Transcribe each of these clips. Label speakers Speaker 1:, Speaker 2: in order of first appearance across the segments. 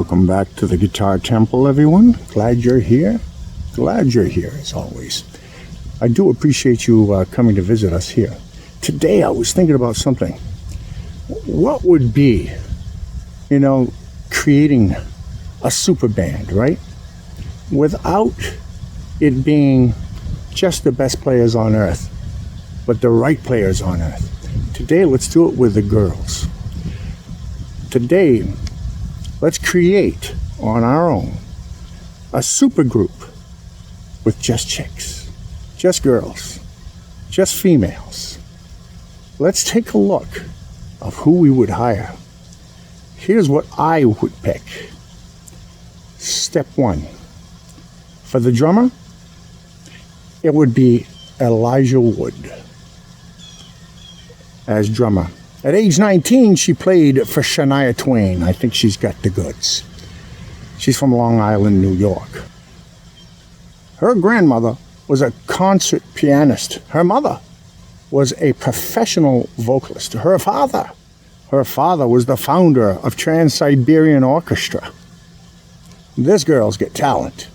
Speaker 1: Welcome back to the Guitar Temple, everyone. Glad you're here. Glad you're here, as always. I do appreciate you coming to visit us here. Today, I was thinking about something. What would be, creating a super band, right? Without it being just the best players on earth, but the right players on earth. Today, let's do it with the girls. Today, let's create on our own a super group with just chicks, just girls, just females. Let's take a look of who we would hire. Here's what I would pick. Step one. For the drummer, it would be Elijah Wood as drummer. At age 19, she played for Shania Twain. I think she's got the goods. She's from Long Island, New York. Her grandmother was a concert pianist. Her mother was a professional vocalist. Her father was the founder of Trans-Siberian Orchestra. This girl's got talent.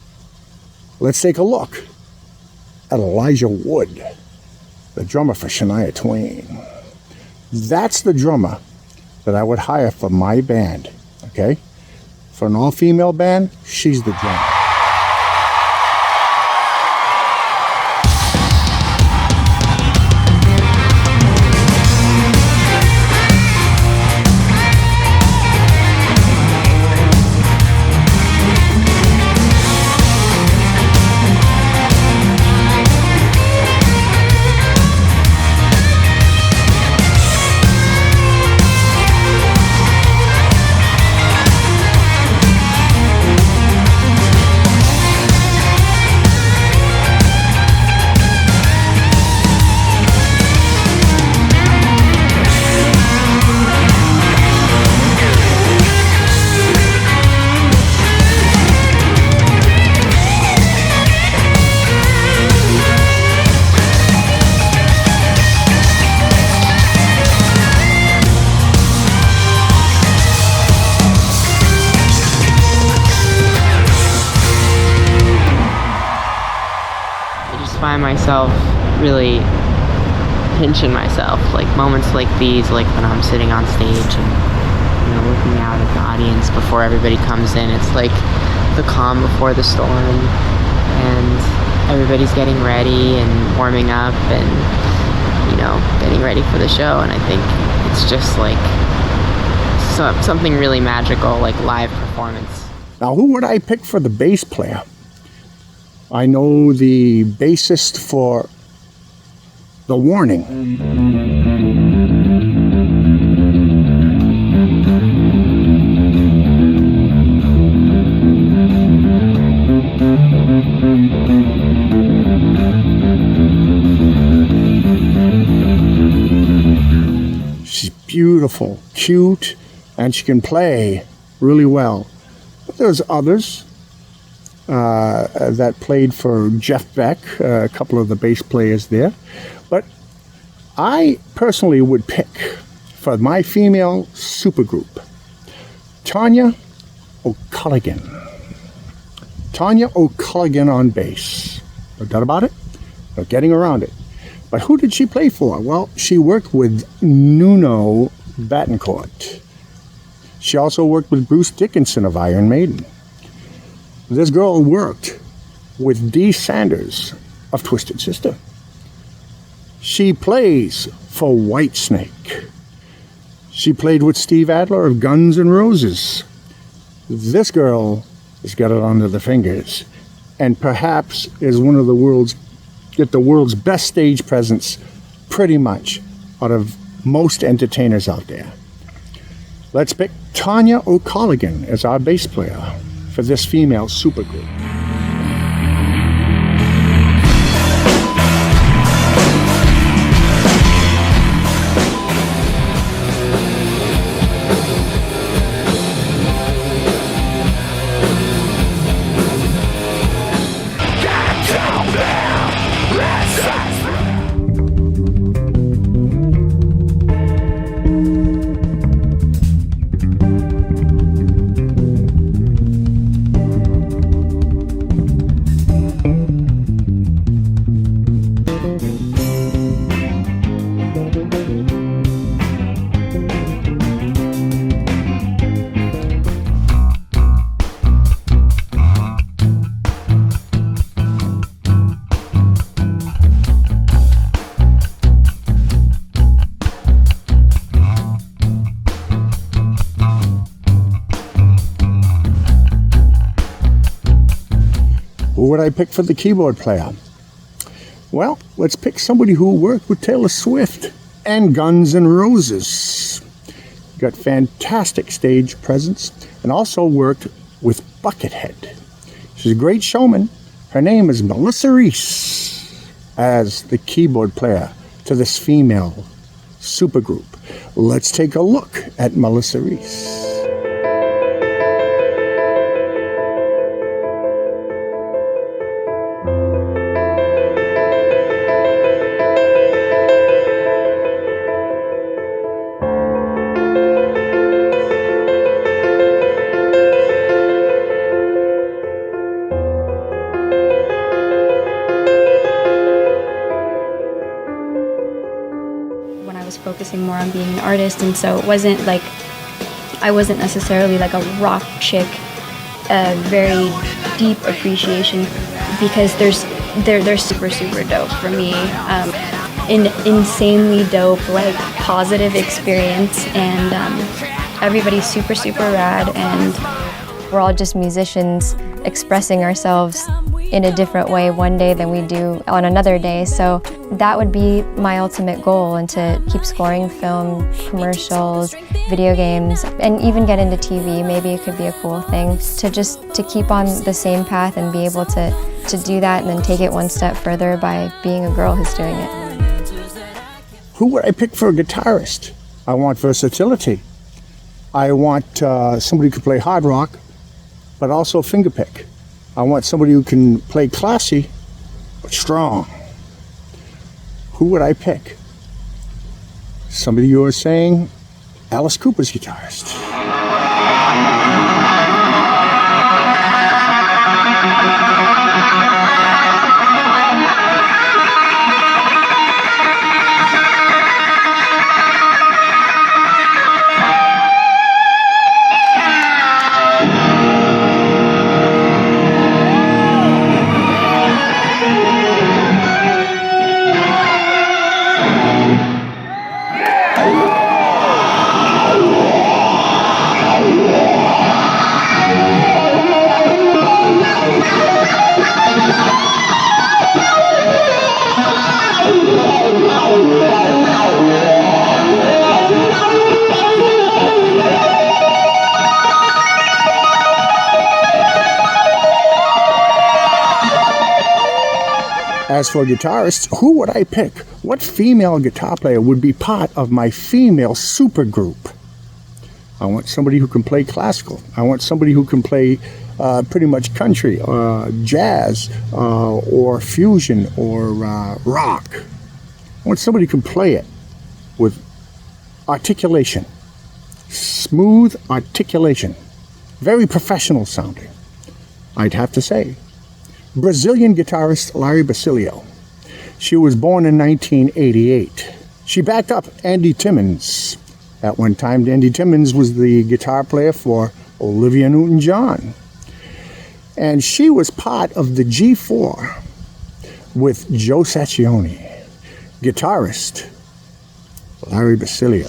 Speaker 1: Let's take a look at Elijah Wood, the drummer for Shania Twain. That's the drummer that I would hire for my band, okay? For an all-female band, she's the drummer.
Speaker 2: Find myself really pinching myself, like moments like these, like when I'm sitting on stage and looking out at the audience before everybody comes in. It's like the calm before the storm, and everybody's getting ready and warming up and getting ready for the show. And I think it's just like something really magical, like live performance.
Speaker 1: Now, who would I pick for the bass player? I know the bassist for The Warning. She's beautiful, cute, and she can play really well. But there's others that played for Jeff Beck, a couple of the bass players there. But I personally would pick for my female supergroup, Tanya O'Culligan. Tanya O'Culligan on bass. No doubt about it. No getting around it. But who did she play for? Well, she worked with Nuno Bettencourt. She also worked with Bruce Dickinson of Iron Maiden. This girl worked with Dee Sanders of Twisted Sister. She plays for Whitesnake. She played with Steve Adler of Guns N' Roses. This girl has got it under the fingers, and perhaps is one of the world's best stage presence, pretty much, out of most entertainers out there. Let's pick Tanya O'Culligan as our bass player for this female supergroup. Who would I pick for the keyboard player? Well, let's pick somebody who worked with Taylor Swift and Guns N' Roses. Got fantastic stage presence and also worked with Buckethead. She's a great showman. Her name is Melissa Reese as the keyboard player to this female supergroup. Let's take a look at Melissa Reese.
Speaker 3: Focusing more on being an artist, and so it wasn't like I wasn't necessarily like a rock chick, a very deep appreciation, because they're super dope for me. Insanely dope, like positive experience, and everybody's super rad, and
Speaker 4: we're all just musicians expressing ourselves in a different way one day than we do on another day. So that would be my ultimate goal, and to keep scoring film, commercials, video games, and even get into TV. Maybe it could be a cool thing to keep on the same path and be able to do that and then take it one step further by being a girl who's doing it.
Speaker 1: Who would I pick for a guitarist? I want versatility. I want somebody who can play hard rock, but also fingerpick. I want somebody who can play classy, but strong. Who would I pick? Somebody you were saying, Alice Cooper's guitarist. As for guitarists, who would I pick? What female guitar player would be part of my female supergroup? I want somebody who can play classical. I want somebody who can play pretty much country, jazz, or fusion, or rock. I want somebody who can play it with articulation, smooth articulation, very professional sounding, I'd have to say. Brazilian guitarist Larry Basilio. She was born in 1988. She backed up Andy Timmons. At one time, Andy Timmons was the guitar player for Olivia Newton-John. And she was part of the G4 with Joe Satriani. Guitarist Larry Basilio.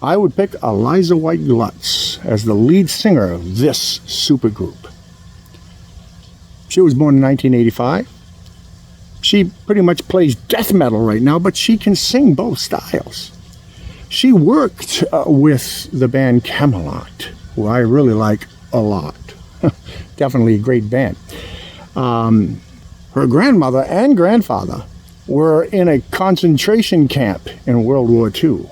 Speaker 1: I would pick Eliza White Glutz as the lead singer of this supergroup. She was born in 1985. She pretty much plays death metal right now, but she can sing both styles. She worked with the band Camelot, who I really like a lot. Definitely a great band. Her grandmother and grandfather were in a concentration camp in World War II.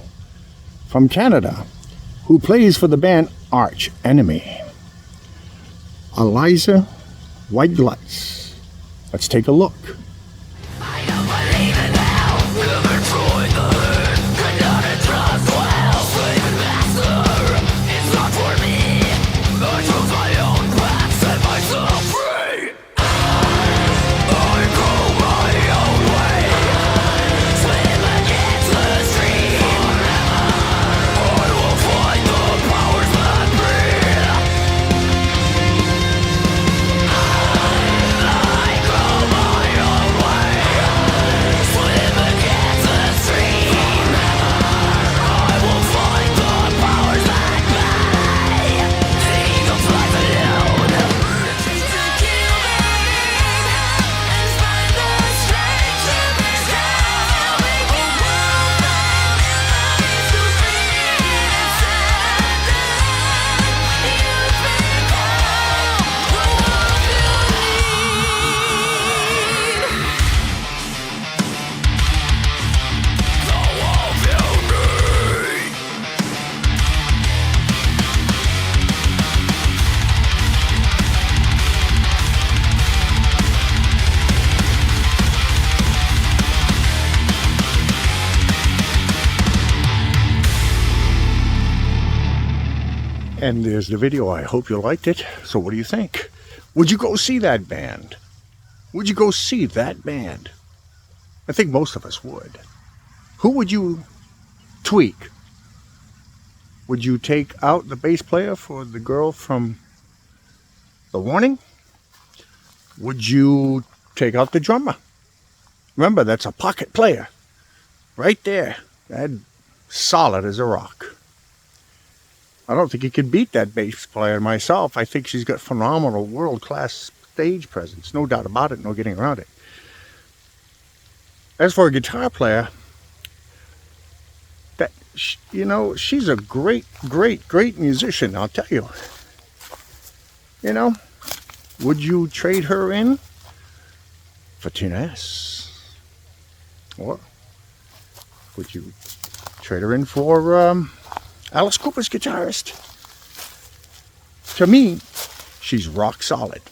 Speaker 1: From Canada, who plays for the band Arch Enemy. Eliza White Glutz. Let's take a look. And there's the video. I hope you liked it. So what do you think? Would you go see that band? Would you go see that band? I think most of us would. Who would you tweak? Would you take out the bass player for the girl from The Warning? Would you take out the drummer? Remember, that's a pocket player. Right there. That's solid as a rock. I don't think you could beat that bass player myself. I think she's got phenomenal world-class stage presence. No doubt about it. No getting around it. As for a guitar player, that, you know, she's a great musician, I'll tell you. You know, would you trade her in for Tina S? Or would you trade her in for Alice Cooper's guitarist? To me, she's rock solid.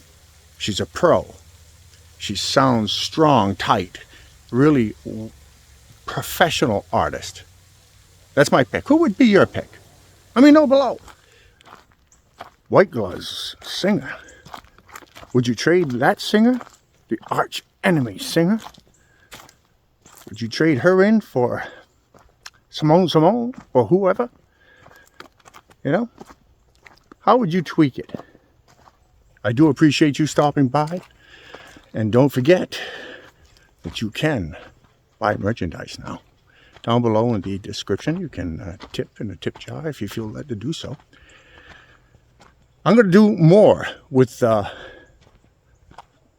Speaker 1: She's a pro. She sounds strong, tight, really professional artist. That's my pick. Who would be your pick? Let me know below. White Glutz singer. Would you trade that singer, the Arch Enemy singer? Would you trade her in for Simone or whoever? You know, how would you tweak it? I do appreciate you stopping by. And don't forget that you can buy merchandise now. Down below in the description, you can tip in a tip jar if you feel led to do so. I'm going to do more with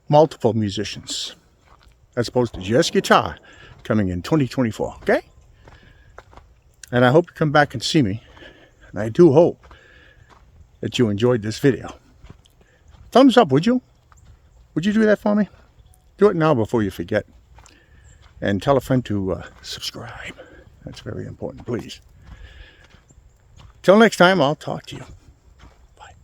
Speaker 1: multiple musicians, as opposed to just guitar, coming in 2024, okay? And I hope you come back and see me. And I do hope that you enjoyed this video. Thumbs up, would you? Would you do that for me? Do it now before you forget. And tell a friend to subscribe. That's very important, please. Till next time, I'll talk to you. Bye.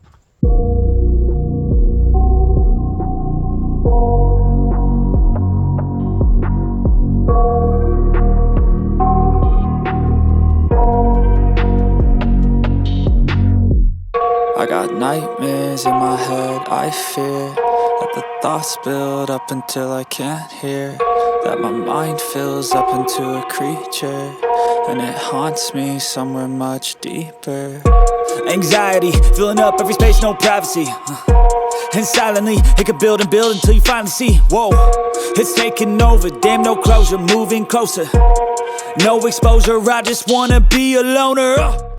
Speaker 5: I got nightmares in my head, I fear that the thoughts build up until I can't hear, that my mind fills up into a creature, and it haunts me somewhere much deeper. Anxiety, filling up every space, no privacy, and silently, it could build and build until you finally see, whoa, it's taking over, damn no closure, moving closer. No exposure, I just wanna be a loner.